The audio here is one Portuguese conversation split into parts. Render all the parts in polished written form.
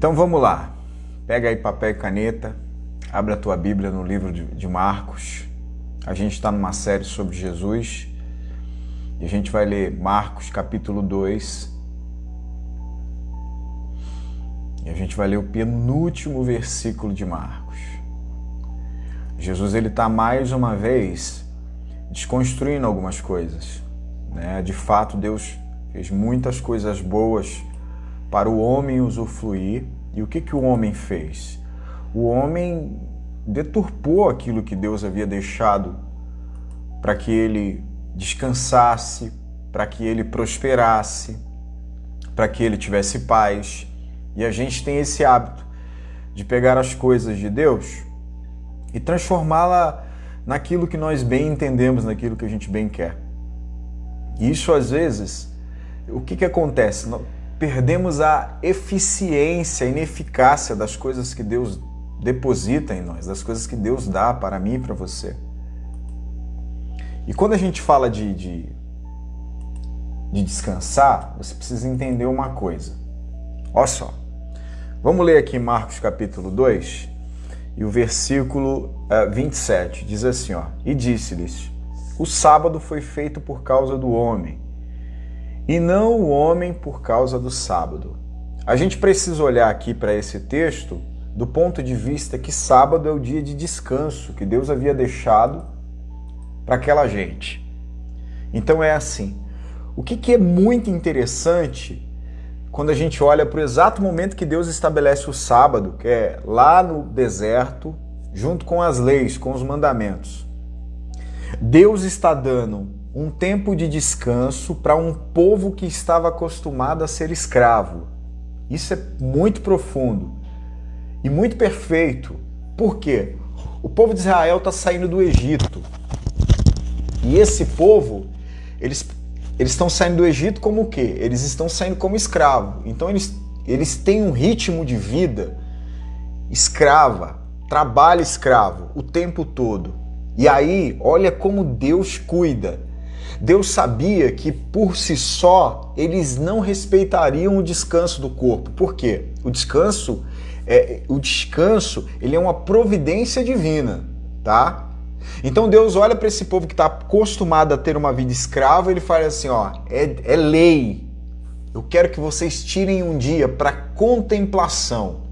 Então vamos lá, pega aí papel e caneta, abre a tua Bíblia no livro de Marcos. A gente está numa série sobre Jesus e a gente vai ler Marcos capítulo 2 e a gente vai ler o penúltimo versículo de Marcos. Jesus ele está mais uma vez desconstruindo algumas coisas, né? De fato, Deus fez muitas coisas boas para o homem usufruir. E o que o homem fez? O homem deturpou aquilo que Deus havia deixado para que ele descansasse, para que ele prosperasse, para que ele tivesse paz. E a gente tem esse hábito de pegar as coisas de Deus e transformá-la naquilo que nós bem entendemos, naquilo que a gente bem quer. E isso, às vezes, o que acontece? Nós perdemos a eficiência, a ineficácia das coisas que Deus deposita em nós, das coisas que Deus dá para mim e para você. E quando a gente fala de descansar, você precisa entender uma coisa. Olha só, vamos ler aqui Marcos capítulo 2 e o versículo 27, diz assim, ó: E disse-lhes, o sábado foi feito por causa do homem, e não o homem por causa do sábado. A gente precisa olhar aqui para esse texto do ponto de vista que sábado é o dia de descanso que Deus havia deixado para aquela gente. Então é assim, o que é muito interessante quando a gente olha para o exato momento que Deus estabelece o sábado, que é lá no deserto, junto com as leis, com os mandamentos. Deus está dando um tempo de descanso para um povo que estava acostumado a ser escravo. Isso é muito profundo e muito perfeito. Por quê? O povo de Israel está saindo do Egito. E esse povo, eles estão saindo do Egito como o quê? Eles estão saindo como escravo. Então eles têm um ritmo de vida escrava, trabalho escravo o tempo todo. E aí, olha como Deus cuida. Deus sabia que por si só eles não respeitariam o descanso do corpo. Por quê? O descanso ele é uma providência divina, tá? Então Deus olha para esse povo que está acostumado a ter uma vida escrava e ele fala assim, ó, é lei. Eu quero que vocês tirem um dia para contemplação.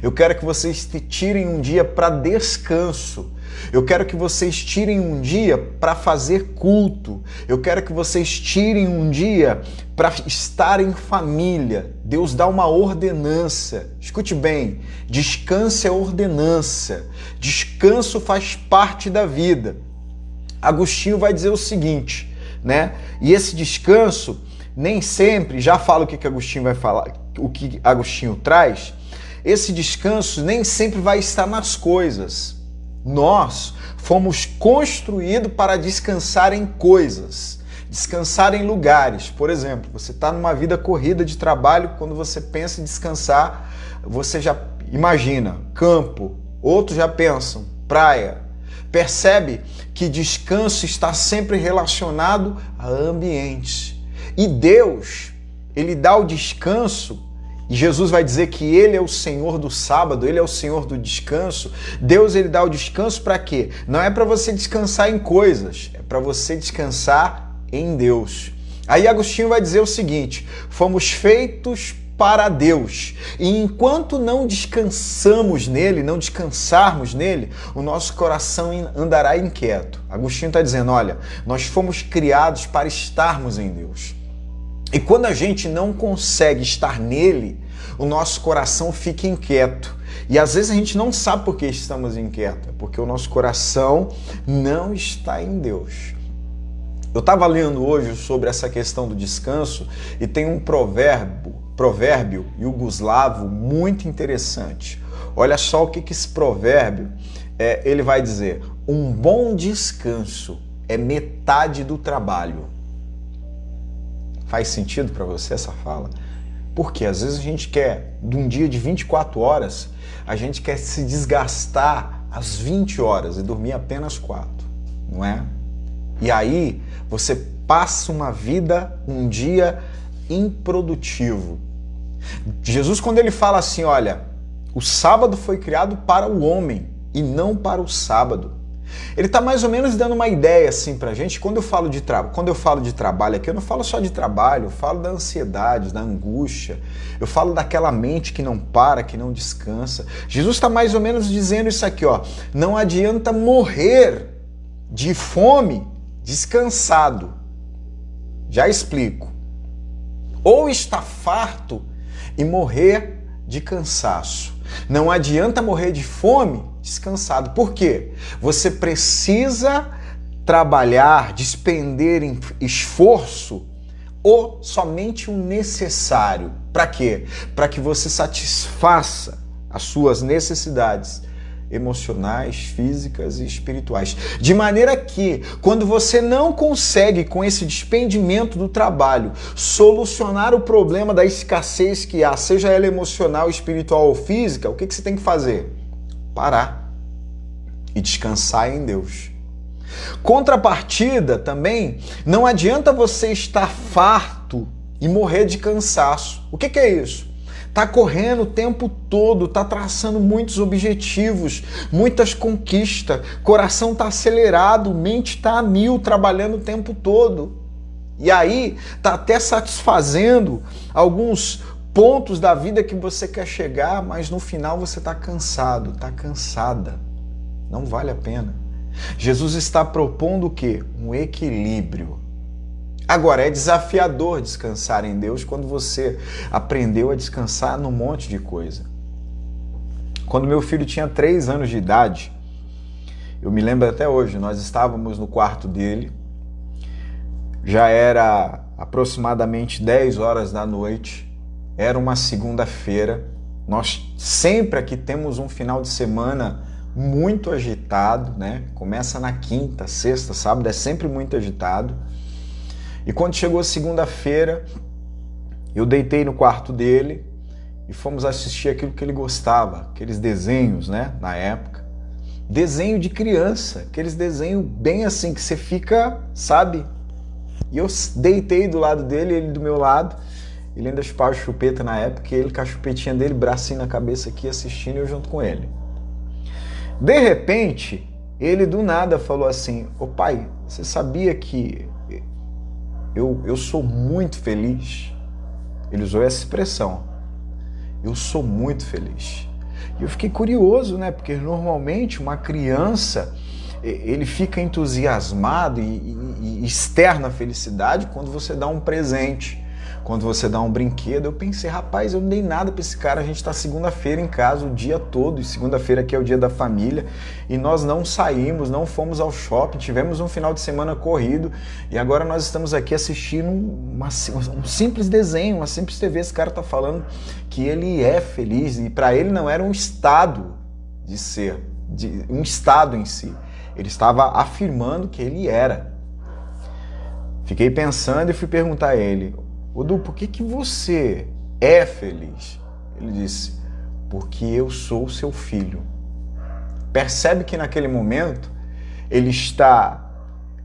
Eu quero que vocês tirem um dia para descanso. Eu quero que vocês tirem um dia para fazer culto. Eu quero que vocês tirem um dia para estar em família. Deus dá uma ordenança. Escute bem, descanso é ordenança. Descanso faz parte da vida. Agostinho vai dizer o seguinte, né? E esse descanso nem sempre, já falo o que Agostinho vai falar, o que Agostinho traz. Esse descanso nem sempre vai estar nas coisas. Nós fomos construídos para descansar em coisas, descansar em lugares. Por exemplo, você está numa vida corrida de trabalho, quando você pensa em descansar, você já imagina campo, outros já pensam praia. Percebe que descanso está sempre relacionado a ambientes. E Deus, ele dá o descanso. E Jesus vai dizer que ele é o Senhor do sábado, ele é o Senhor do descanso. Deus, ele dá o descanso para quê? Não é para você descansar em coisas, é para você descansar em Deus. Aí Agostinho vai dizer o seguinte, fomos feitos para Deus. E enquanto não descansamos nele, não descansarmos nele, o nosso coração andará inquieto. Agostinho está dizendo, olha, nós fomos criados para estarmos em Deus. E quando a gente não consegue estar nele, o nosso coração fica inquieto. E às vezes a gente não sabe por que estamos inquietos, é porque o nosso coração não está em Deus. Eu estava lendo hoje sobre essa questão do descanso e tem um provérbio iugoslavo muito interessante. Olha só o que esse provérbio ele vai dizer. Um bom descanso é metade do trabalho. Faz sentido para você essa fala? Porque às vezes a gente quer, de um dia de 24 horas, a gente quer se desgastar às 20 horas e dormir apenas 4, não é? E aí você passa uma vida, um dia improdutivo. Jesus, quando ele fala assim, olha, o sábado foi criado para o homem e não para o sábado. Ele está mais ou menos dando uma ideia assim pra gente. Quando eu falo de trabalho aqui, eu não falo só de trabalho, eu falo da ansiedade, da angústia, eu falo daquela mente que não para, que não descansa. Jesus está mais ou menos dizendo isso aqui, ó. Não adianta morrer de fome descansado. Já explico. Ou está farto e morrer de cansaço. Não adianta morrer de fome descansado. Por quê? Você precisa trabalhar, despender em esforço ou somente o necessário. Para quê? Para que você satisfaça as suas necessidades emocionais, físicas e espirituais. De maneira que, quando você não consegue, com esse despendimento do trabalho, solucionar o problema da escassez que há, seja ela emocional, espiritual ou física, o que você tem que fazer? Parar e descansar em Deus. Contrapartida também, não adianta você estar farto e morrer de cansaço. O que é isso? Tá correndo o tempo todo, tá traçando muitos objetivos, muitas conquistas, coração tá acelerado, mente tá a mil, trabalhando o tempo todo. E aí tá até satisfazendo alguns pontos da vida que você quer chegar, mas no final você tá cansado, tá cansada. Não vale a pena. Jesus está propondo o quê? Um equilíbrio. Agora, é desafiador descansar em Deus quando você aprendeu a descansar num monte de coisa. Quando meu filho tinha 3 anos de idade, eu me lembro até hoje, nós estávamos no quarto dele, já era aproximadamente 10 horas da noite, era uma segunda-feira, nós sempre aqui temos um final de semana muito agitado, né? Começa na quinta, sexta, sábado, é sempre muito agitado. E quando chegou a segunda-feira, eu deitei no quarto dele e fomos assistir aquilo que ele gostava, aqueles desenhos, né, na época. Desenho de criança, aqueles desenhos bem assim, que você fica, sabe? E eu deitei do lado dele, ele do meu lado, ele ainda chupava chupeta na época, e ele com a chupetinha dele, bracinho na cabeça aqui, assistindo, e eu junto com ele. De repente, ele do nada falou assim, ô pai, você sabia que eu sou muito feliz? Ele usou essa expressão. Eu sou muito feliz. E eu fiquei curioso, né? Porque normalmente uma criança, ele fica entusiasmado e externa a felicidade quando você dá um presente, quando você dá um brinquedo. Eu pensei, rapaz, eu não dei nada para esse cara, a gente está segunda-feira em casa o dia todo, e segunda-feira aqui é o dia da família, e nós não saímos, não fomos ao shopping, tivemos um final de semana corrido, e agora nós estamos aqui assistindo um simples desenho, uma simples TV. Esse cara está falando que ele é feliz, e para ele não era um estado de ser, um estado em si, ele estava afirmando que ele era. Fiquei pensando e fui perguntar a ele, Odu, por que você é feliz? Ele disse, porque eu sou seu filho. Percebe que naquele momento ele está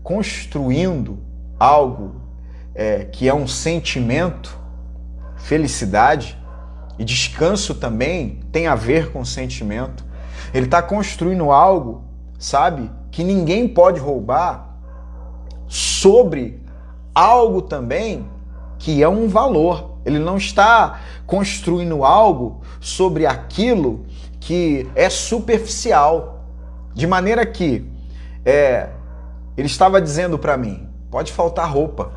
construindo algo que é um sentimento, felicidade, e descanso também tem a ver com sentimento. Ele está construindo algo, sabe, que ninguém pode roubar, sobre algo também que é um valor. Ele não está construindo algo sobre aquilo que é superficial. De maneira que ele estava dizendo para mim, pode faltar roupa,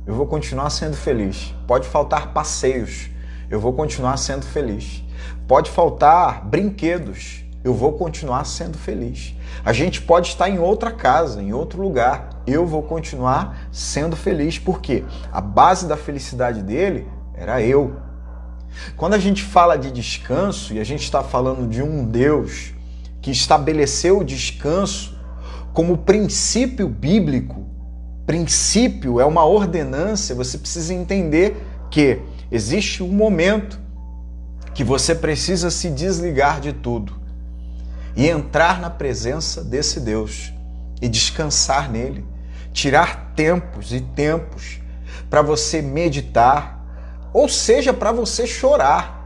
eu vou continuar sendo feliz. Pode faltar passeios, eu vou continuar sendo feliz. Pode faltar brinquedos, eu vou continuar sendo feliz. A gente pode estar em outra casa, em outro lugar, eu vou continuar sendo feliz, porque a base da felicidade dele era eu. Quando a gente fala de descanso, e a gente está falando de um Deus que estabeleceu o descanso como princípio bíblico, princípio é uma ordenança, você precisa entender que existe um momento que você precisa se desligar de tudo e entrar na presença desse Deus e descansar nele, tirar tempos e tempos para você meditar, ou seja, para você chorar.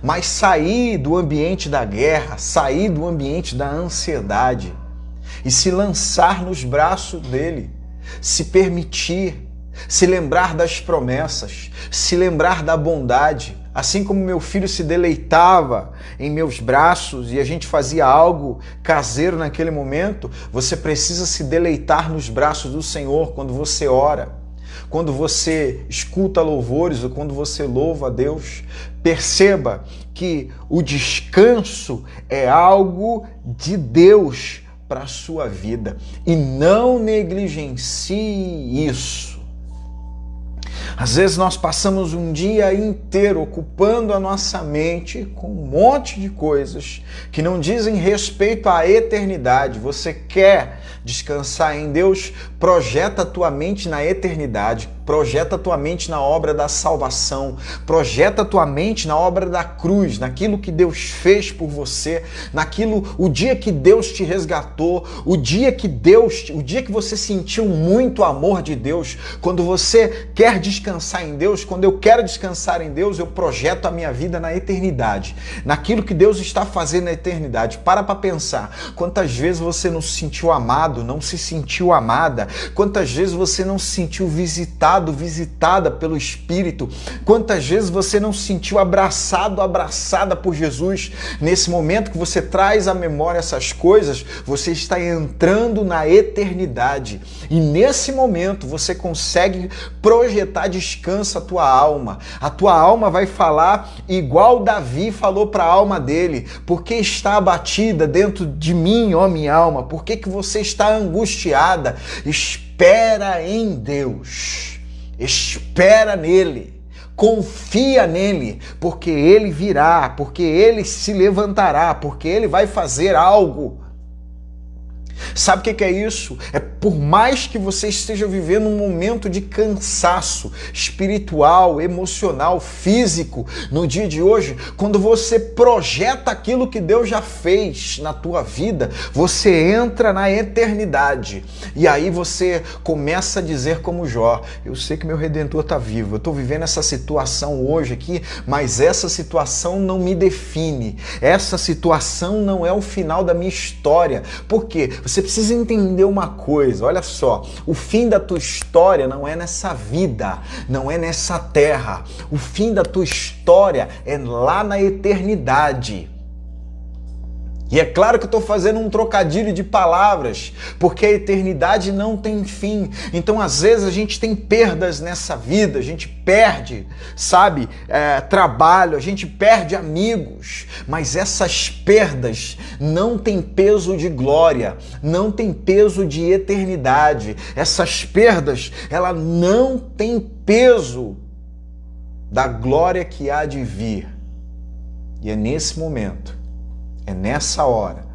Mas sair do ambiente da guerra, sair do ambiente da ansiedade e se lançar nos braços dele, se permitir, se lembrar das promessas, se lembrar da bondade. Assim como meu filho se deleitava em meus braços e a gente fazia algo caseiro naquele momento, você precisa se deleitar nos braços do Senhor quando você ora, quando você escuta louvores ou quando você louva a Deus. Perceba que o descanso é algo de Deus para a sua vida e não negligencie isso. Às vezes nós passamos um dia inteiro ocupando a nossa mente com um monte de coisas que não dizem respeito à eternidade. Você quer descansar em Deus? Projeta a tua mente na eternidade. Projeta a tua mente na obra da salvação. Projeta a tua mente na obra da cruz, naquilo que Deus fez por você, o dia que Deus te resgatou, o dia que você sentiu muito amor de Deus. Quando você quer descansar em Deus, quando eu quero descansar em Deus, eu projeto a minha vida na eternidade, naquilo que Deus está fazendo na eternidade. Para pensar, quantas vezes você não se sentiu amado, não se sentiu amada, quantas vezes você não se sentiu visitada pelo Espírito, quantas vezes você não se sentiu abraçada por Jesus. Nesse momento que você traz à memória essas coisas, você está entrando na eternidade e nesse momento você consegue projetar descanso à tua alma. A tua alma vai falar igual Davi falou para a alma dele: por que está abatida dentro de mim, ó minha alma? Por que você está angustiada? Espera em Deus, espera nele, confia nele, porque ele virá, porque ele se levantará, porque ele vai fazer algo. Sabe o que é isso? É por mais que você esteja vivendo um momento de cansaço espiritual, emocional, físico, no dia de hoje, quando você projeta aquilo que Deus já fez na tua vida, você entra na eternidade. E aí você começa a dizer como Jó: eu sei que meu Redentor está vivo, eu estou vivendo essa situação hoje aqui, mas essa situação não me define, essa situação não é o final da minha história. Por quê? Você precisa entender uma coisa, olha só, o fim da tua história não é nessa vida, não é nessa terra, o fim da tua história é lá na eternidade. E é claro que eu estou fazendo um trocadilho de palavras, porque a eternidade não tem fim. Então, às vezes, a gente tem perdas nessa vida, a gente perde, trabalho, a gente perde amigos, mas essas perdas não têm peso de glória, não têm peso de eternidade. Essas perdas, ela não têm peso da glória que há de vir. E é nesse momento, é nessa hora,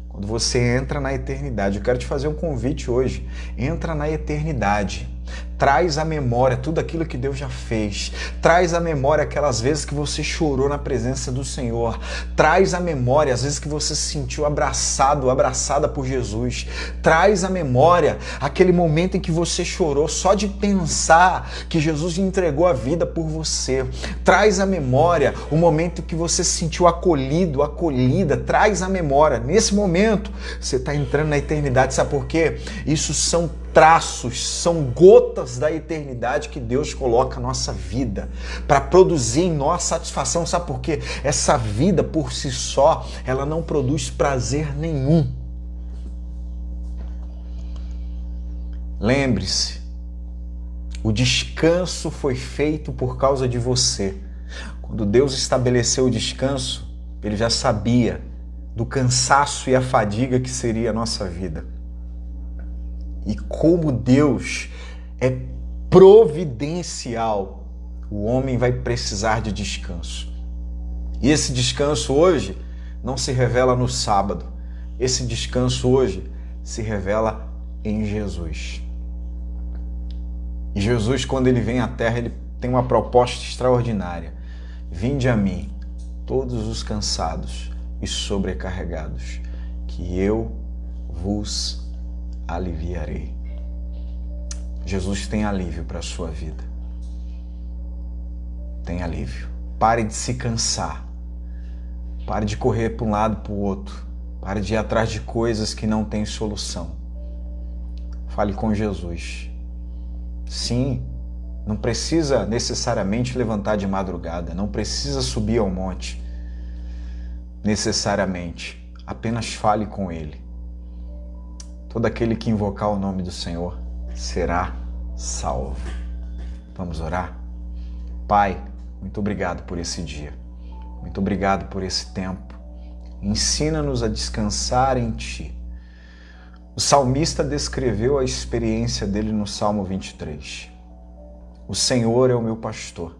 quando você entra na eternidade. Eu quero te fazer um convite hoje. Entra na eternidade. Traz à memória tudo aquilo que Deus já fez. Traz à memória aquelas vezes que você chorou na presença do Senhor. Traz à memória as vezes que você se sentiu abraçada por Jesus. Traz à memória aquele momento em que você chorou só de pensar que Jesus entregou a vida por você. Traz à memória o momento que você se sentiu acolhido, acolhida. Traz à memória. Nesse momento, você está entrando na eternidade. Sabe por quê? Isso são traços, são gotas da eternidade que Deus coloca na nossa vida para produzir em nós satisfação. Sabe por quê? Essa vida por si só, ela não produz prazer nenhum. Lembre-se, o descanso foi feito por causa de você. Quando Deus estabeleceu o descanso, Ele já sabia do cansaço e a fadiga que seria a nossa vida. E como Deus é providencial, o homem vai precisar de descanso. E esse descanso hoje não se revela no sábado. Esse descanso hoje se revela em Jesus. E Jesus, quando ele vem à terra, ele tem uma proposta extraordinária. Vinde a mim, todos os cansados e sobrecarregados, que eu vos aliviarei. Jesus tem alívio para a sua vida. tem alívio. Pare de se cansar. Pare de correr para um lado para o outro. Pare de ir atrás de coisas que não têm solução. Fale com Jesus. Sim, não precisa necessariamente levantar de madrugada, não precisa subir ao monte necessariamente. Apenas fale com Ele. Todo aquele que invocar o nome do Senhor será salvo. Vamos orar? Pai, muito obrigado por esse dia. Muito obrigado por esse tempo. Ensina-nos a descansar em Ti. O salmista descreveu a experiência dele no Salmo 23. O Senhor é o meu pastor.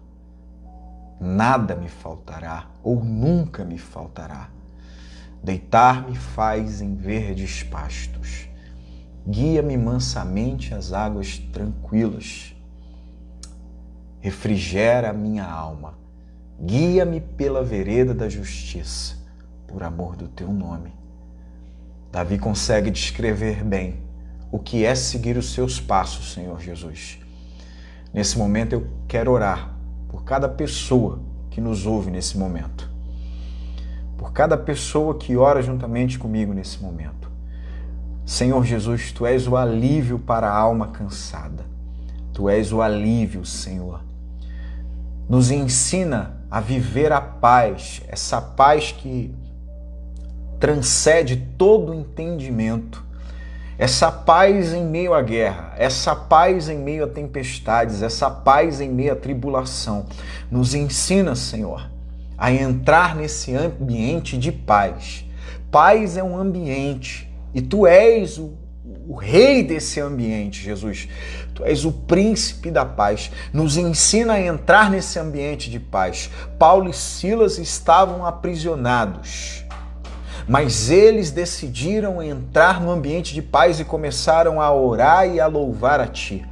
Nada me faltará ou nunca me faltará. Deitar-me faz em verdes pastos. Guia-me mansamente às águas tranquilas. Refrigera a minha alma. Guia-me pela vereda da justiça, por amor do Teu nome. Davi consegue descrever bem o que é seguir os Seus passos, Senhor Jesus. Nesse momento eu quero orar por cada pessoa que nos ouve nesse momento. Por cada pessoa que ora juntamente comigo nesse momento. Senhor Jesus, Tu és o alívio para a alma cansada. Tu és o alívio, Senhor. Nos ensina a viver a paz, essa paz que transcende todo entendimento. Essa paz em meio à guerra, essa paz em meio a tempestades, essa paz em meio à tribulação. Nos ensina, Senhor, a entrar nesse ambiente de paz. Paz é um ambiente e Tu és o rei desse ambiente, Jesus. Tu és o príncipe da paz. Nos ensina a entrar nesse ambiente de paz. Paulo e Silas estavam aprisionados, mas eles decidiram entrar no ambiente de paz e começaram a orar e a louvar a Ti.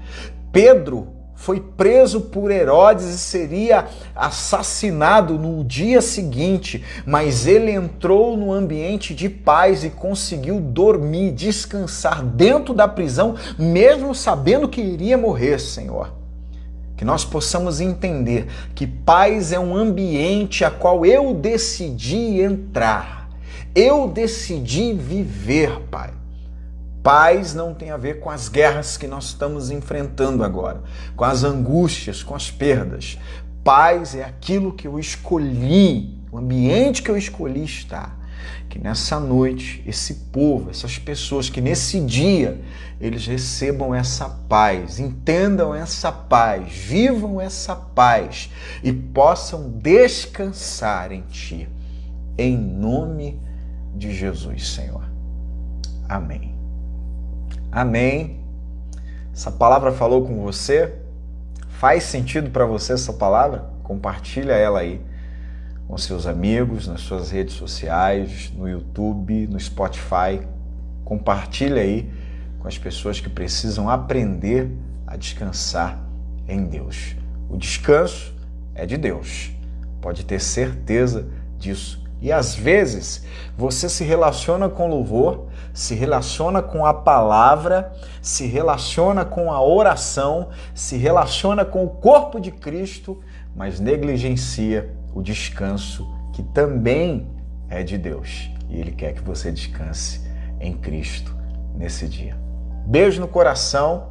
Pedro foi preso por Herodes e seria assassinado no dia seguinte, mas ele entrou no ambiente de paz e conseguiu dormir, descansar dentro da prisão, mesmo sabendo que iria morrer, Senhor. Que nós possamos entender que paz é um ambiente a qual eu decidi entrar. Eu decidi viver, Pai. Paz não tem a ver com as guerras que nós estamos enfrentando agora, com as angústias, com as perdas. Paz é aquilo que eu escolhi, o ambiente que eu escolhi estar. Que nessa noite, esse povo, essas pessoas, que nesse dia eles recebam essa paz, entendam essa paz, vivam essa paz e possam descansar em Ti. Em nome de Jesus, Senhor. Amém. Amém. Essa palavra falou com você? Faz sentido para você essa palavra? Compartilha ela aí com seus amigos, nas suas redes sociais, no YouTube, no Spotify. Compartilha aí com as pessoas que precisam aprender a descansar em Deus. O descanso é de Deus. Pode ter certeza disso. E às vezes você se relaciona com louvor, se relaciona com a palavra, se relaciona com a oração, se relaciona com o corpo de Cristo, mas negligencia o descanso que também é de Deus. E Ele quer que você descanse em Cristo nesse dia. Beijo no coração.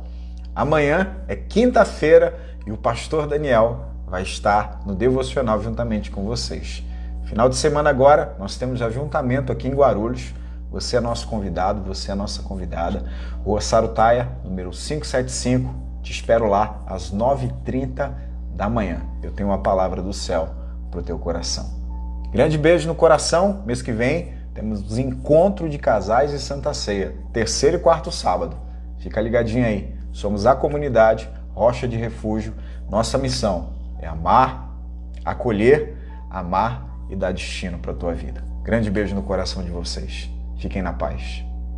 Amanhã é quinta-feira e o pastor Daniel vai estar no devocional juntamente com vocês. Final de semana agora, nós temos ajuntamento aqui em Guarulhos. Você é nosso convidado, você é nossa convidada. Rua Sarutaia, número 575. Te espero lá às 9h30 da manhã. Eu tenho uma palavra do céu para o teu coração. Grande beijo no coração. Mês que vem temos encontro de casais e Santa Ceia. 3º e 4º sábado. Fica ligadinho aí. Somos a comunidade Rocha de Refúgio. Nossa missão é amar, acolher, amar e dar destino para a tua vida. Grande beijo no coração de vocês. Fiquem na paz.